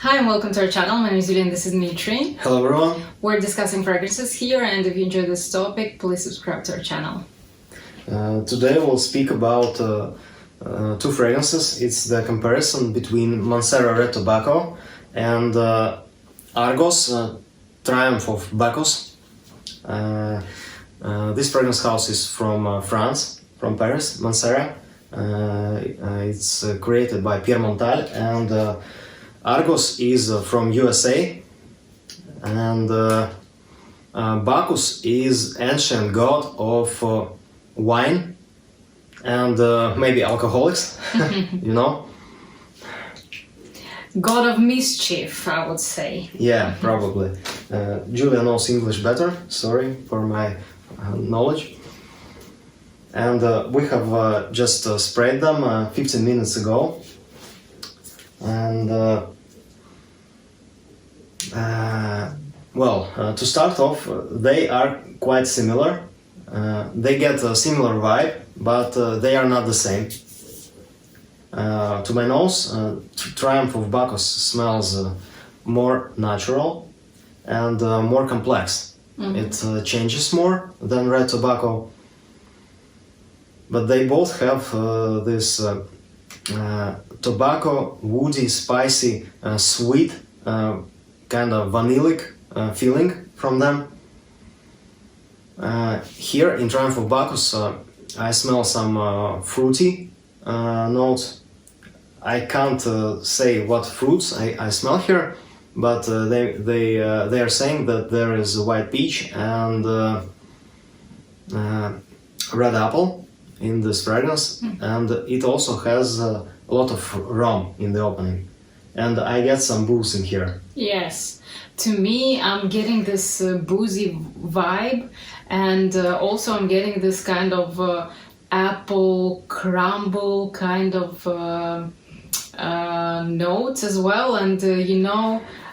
Hi and welcome to our channel. My name is Julia and this is Mitri. Hello everyone. We're discussing fragrances here, and if you enjoy this topic, please subscribe to our channel. Today we'll speak about two fragrances. It's the comparison between Mancera Red Tobacco and Argos Triumph of Bacchus. This fragrance house is from France, from Paris, Mancera. It's created by Pierre Montal, and Argos is from USA, and Bacchus is ancient god of wine and maybe alcoholics, you know? God of mischief, I would say. Yeah, probably. Julia knows English better, sorry for my knowledge. And we have just sprayed them 15 minutes ago. And to start off, they are quite similar. They get a similar vibe, but they are not the same. To my nose, Triumph of Bacchus smells more natural and more complex. It changes more than Red Tobacco, but they both have this tobacco, woody, spicy, sweet, kind of vanillic feeling from them. Here in Triumph of Bacchus, I smell some fruity notes. I can't say what fruits I smell here, but they are saying that there is white peach and red apple in this fragrance, and it also has a lot of rum in the opening, and I get some booze in here. Yes, to me I'm getting this boozy vibe, and also I'm getting this kind of apple crumble kind of notes as well, and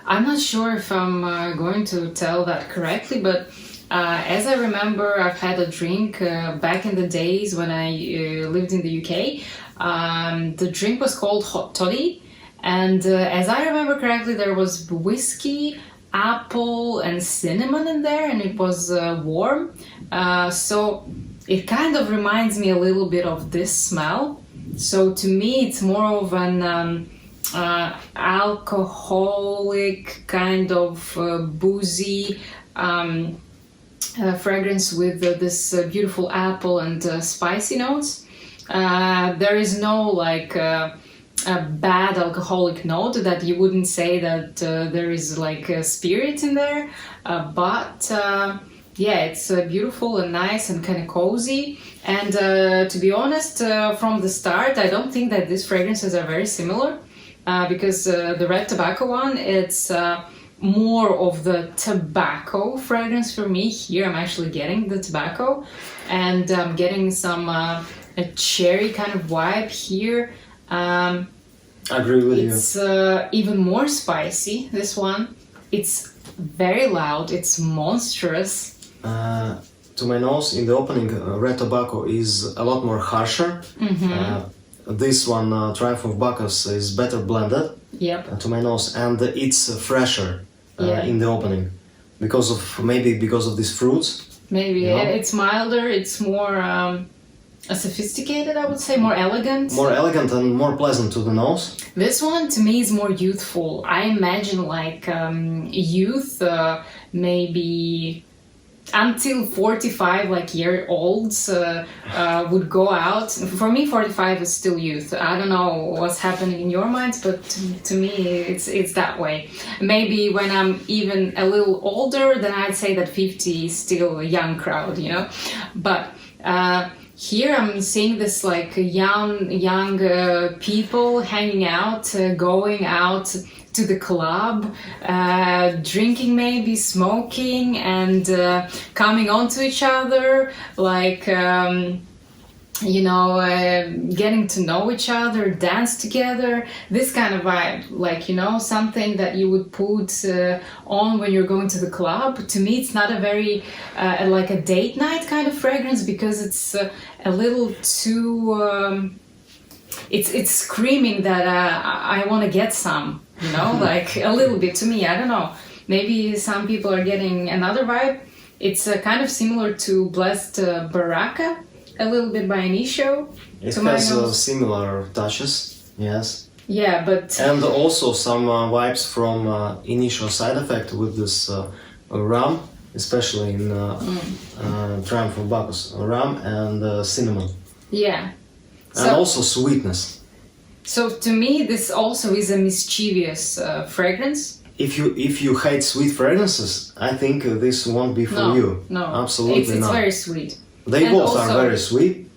I'm not sure if I'm going to tell that correctly, but as I remember, I've had a drink back in the days when I lived in the UK. The drink was called hot toddy, and as I remember correctly, there was whiskey, apple and cinnamon in there, and it was warm. So it kind of reminds me a little bit of this smell. So to me, it's more of an alcoholic kind of boozy fragrance with this beautiful apple and spicy notes. There is no like a bad alcoholic note that you wouldn't say that there is like a spirit in there, but yeah, it's beautiful and nice and kind of cozy. And to be honest, from the start, I don't think that these fragrances are very similar, because the Red Tobacco one, it's more of the tobacco fragrance for me. Here I'm actually getting the tobacco, and I'm getting some a cherry kind of vibe here. I agree with you. It's even more spicy, this one. It's very loud, it's monstrous. To my nose, in the opening, Red Tobacco is a lot more harsher. This one, Triumph of Bacchus, is better blended. Yep. To my nose, and it's fresher in the opening, because of these fruits. Maybe, you know? It's milder, it's more sophisticated, I would say, more elegant. More elegant and more pleasant to the nose. This one, to me, is more youthful. I imagine like youth, maybe until 45 like year olds would go out. For me 45 is still youth. I don't know what's happening in your minds, but to me it's that way. Maybe when I'm even a little older, then I'd say that 50 is still a young crowd, but here I'm seeing this like young people hanging out, going out to the club, drinking, maybe smoking, and coming on to each other, like getting to know each other, dance together, this kind of vibe, like something that you would put on when you're going to the club. To me, it's not a very like a date night kind of fragrance, because it's a little too it's screaming that I want to get some, you know, like a little bit to me. I don't know. Maybe some people are getting another vibe. It's kind of similar to Blessed Baraka, a little bit by Initio. It to my has nose. similar touches, yes. Yeah, but And also some vibes from Initial Side Effect with this rum, especially in Triumph of Bacchus. Rum and cinnamon. yeah. And also sweetness. So to me, this also is a mischievous fragrance. If you hate sweet fragrances, I think this won't be for you. No, Absolutely it's not. very sweet. They And both also, are very sweet.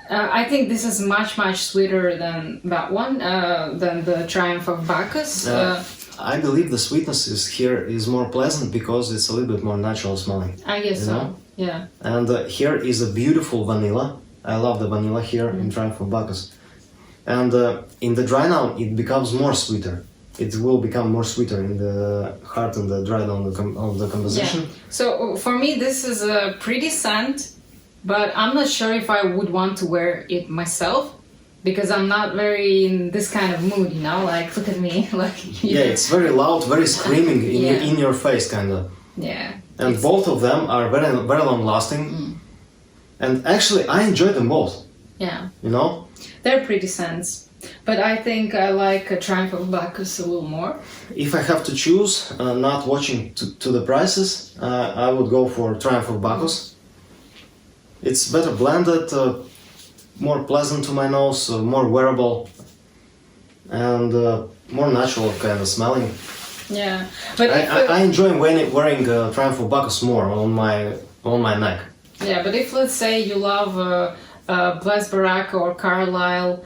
I think this is much sweeter than that one, than the Triumph of Bacchus. I believe the sweetness is more pleasant because it's a little bit more natural smelling. I guess you so. know? Yeah. And here is a beautiful vanilla. I love the vanilla here in Triumph of Bacchus. And in the dry down, it becomes more sweeter. It will become more sweeter in the heart and the dry down of the composition. Yeah. So for me, this is a pretty scent, but I'm not sure if I would want to wear it myself because I'm not very in this kind of mood, you know. Like, look at me, like. Yeah, it's very loud, very screaming Yeah. in your face, kind of. Yeah. And both of them are very long lasting. And actually, I enjoy them both. Yeah. You know. They're pretty scents, but I think I like a Triumph of Bacchus a little more. If I have to choose, not watching to the prices, I would go for Triumph of Bacchus. It's better blended, more pleasant to my nose, more wearable, and more natural kind of smelling. Yeah, but I enjoy wearing Triumph of Bacchus more on my neck. yeah, but if let's say you love Blessed Baraka or Carlisle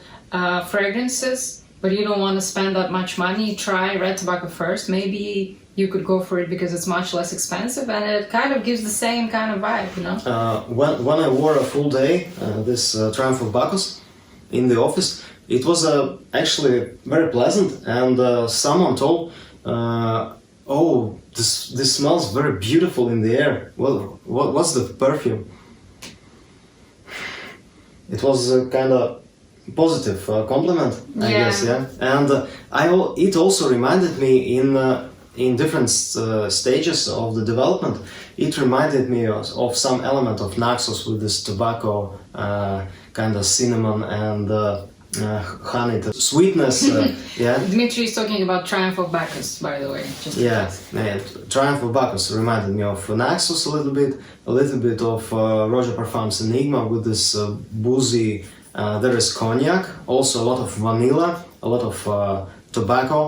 fragrances, but you don't want to spend that much money, try Red Tobacco first. Maybe you could go for it because it's much less expensive and it kind of gives the same kind of vibe, you know? When I wore a full day this Triumph of Bacchus in the office, it was actually very pleasant, and someone told, "Oh, this smells very beautiful in the air. Well, what's the perfume?" It was a kind of positive compliment, I Yeah. guess, yeah. And it also reminded me in different stages of the development. It reminded me of some element of Naxos with this tobacco, kind of cinnamon and honey, the sweetness. Yeah. Dmitry is talking about Triumph of Bacchus, by the way. Just Yeah, Triumph of Bacchus reminded me of Naxos a little bit of Roger Parfum's Enigma with this boozy. There is cognac, also a lot of vanilla, a lot of tobacco,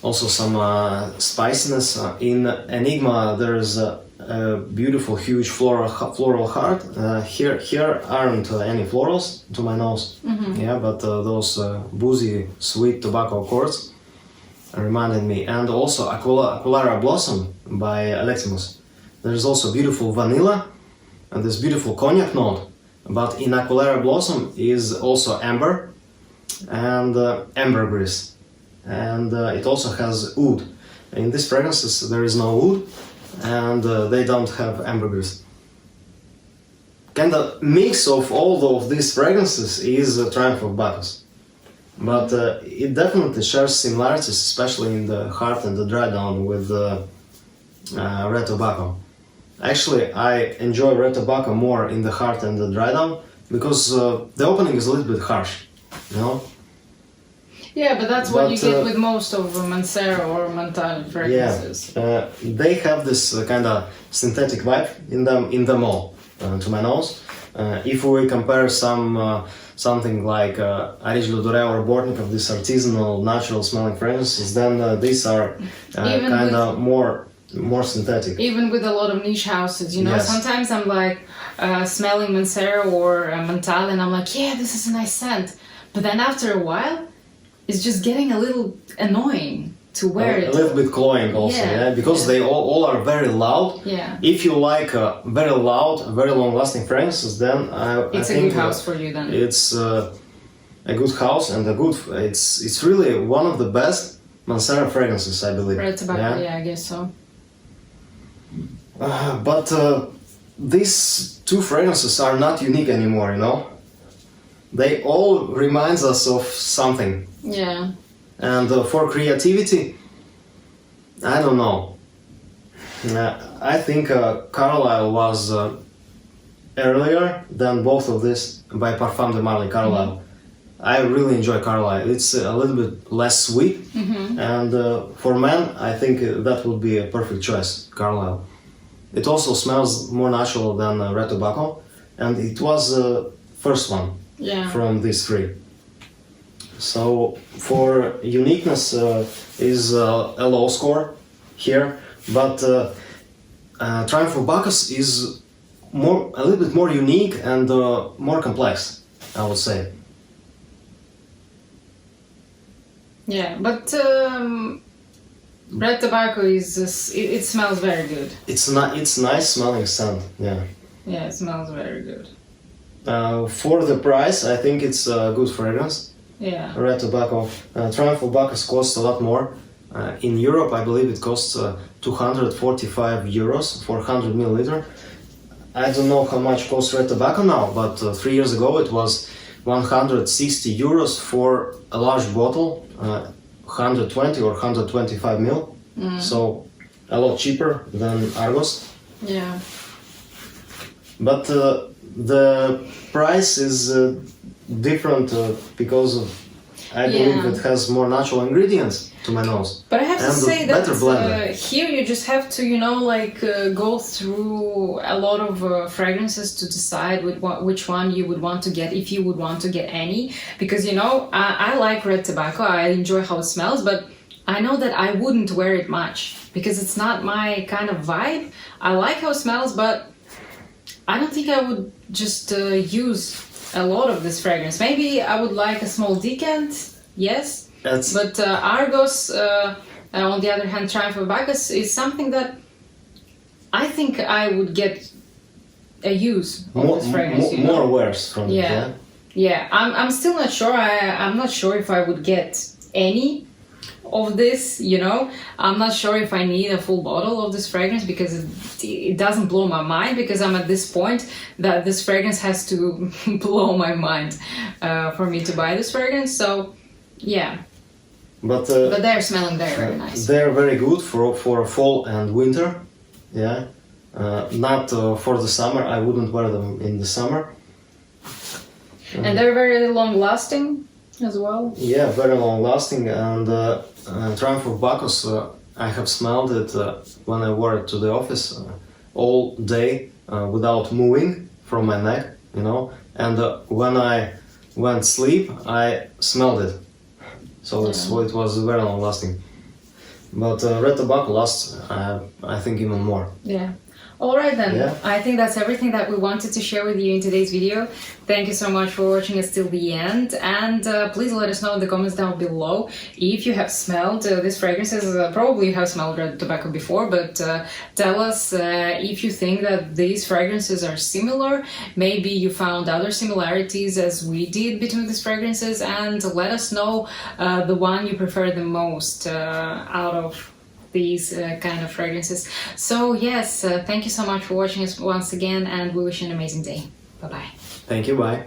also some spiciness. In Enigma, there is a beautiful, huge floral heart. Here aren't any florals to my nose. Yeah, but those boozy, sweet tobacco chords reminded me, and also Aquilera Blossom by Aleximus. There's also beautiful vanilla and this beautiful cognac note. But in Aquilera Blossom is also amber and ambergris, and it also has oud. In these fragrances there is no oud, and they don't have ambergris. Kind of mix of all of these fragrances is Triumph of Bacchus, but it definitely shares similarities, especially in the heart and the dry down with Red Tobacco. Actually, I enjoy Red Tobacco more in the heart and the dry down because the opening is a little bit harsh, you know? Yeah, but that's what you get with most of Mancera or Montale fragrances. Yeah, they have this kind of synthetic vibe in them all, to my nose. If we compare something like Argos Triumph or Bortnikov, these artisanal, natural smelling fragrances, then these are kind of more synthetic. Even with a lot of niche houses, you know, Yes. sometimes I'm like smelling Mancera or Montale and I'm like, yeah, this is a nice scent. But then after a while, it's just getting a little annoying to wear it. A little bit cloying also, Yeah, because yeah. they all are very loud. Yeah. If you like very loud, very long-lasting fragrances, then It's I a think good house for you then. it's a good house and it's really one of the best Mancera fragrances, I believe. Red Tobacco, yeah, I guess so. But these two fragrances are not unique anymore, you know. they all reminds us of something. Yeah. And for creativity, I don't know. I think Carlisle was earlier than both of this by Parfum de Marly Carlisle. I really enjoy Carlisle. It's a little bit less sweet, and for men, I think that would be a perfect choice, Carlisle. It also smells more natural than Red Tobacco, and it was the first one from these three. So for uniqueness is a low score here, but Triumph of Bacchus is a little bit more unique and more complex, I would say. Yeah, but Red Tobacco it smells very good. It's nice smelling scent. Yeah. Yeah, it smells very good. For the price, I think it's a good fragrance. Yeah. Red Tobacco. Triumph of Bacchus costs a lot more. In Europe, I believe it costs 245 euros for 100 milliliter. I don't know how much costs Red Tobacco now, but 3 years ago it was 160 euros for a large bottle, 120 or 125 mil. So a lot cheaper than Argos. Yeah. But the price is different because I believe it has more natural ingredients to my nose. But I have to say that blender. here you just have to, go through a lot of fragrances to decide which one you would want to get, if you would want to get any. Because, I like Red Tobacco, I enjoy how it smells, but I know that I wouldn't wear it much because it's not my kind of vibe. I like how it smells, but I don't think I would just use a lot of this fragrance. Maybe I would like a small decant, yes. But Argos, on the other hand, Triumph of Bacchus is something that I think I would get a use of this fragrance. More wears from it, yeah? Yeah, I'm still not sure. I'm not sure if I would get any of this, I'm not sure if I need a full bottle of this fragrance because it doesn't blow my mind, because I'm at this point that this fragrance has to blow my mind for me to buy this fragrance. So yeah, but they're smelling very, very nice. They're very good for fall and winter. Yeah, not for the summer. I wouldn't wear them in the summer. And they're very long lasting as well. Yeah, very long lasting. And Triumph of Bacchus, I have smelled it when I wore it to the office all day without moving from my neck, and when I went sleep, I smelled it. So it was very long lasting. But Red Tobacco lasts, I think, even more. Yeah. Alright then, I think that's everything that we wanted to share with you in today's video. Thank you so much for watching us till the end, and please let us know in the comments down below if you have smelled these fragrances. Probably you have smelled Red Tobacco before, but tell us if you think that these fragrances are similar. Maybe you found other similarities as we did between these fragrances, and let us know the one you prefer the most out of these kind of fragrances. So yes, thank you so much for watching us once again, and we wish you an amazing day. Bye bye. Thank you, bye.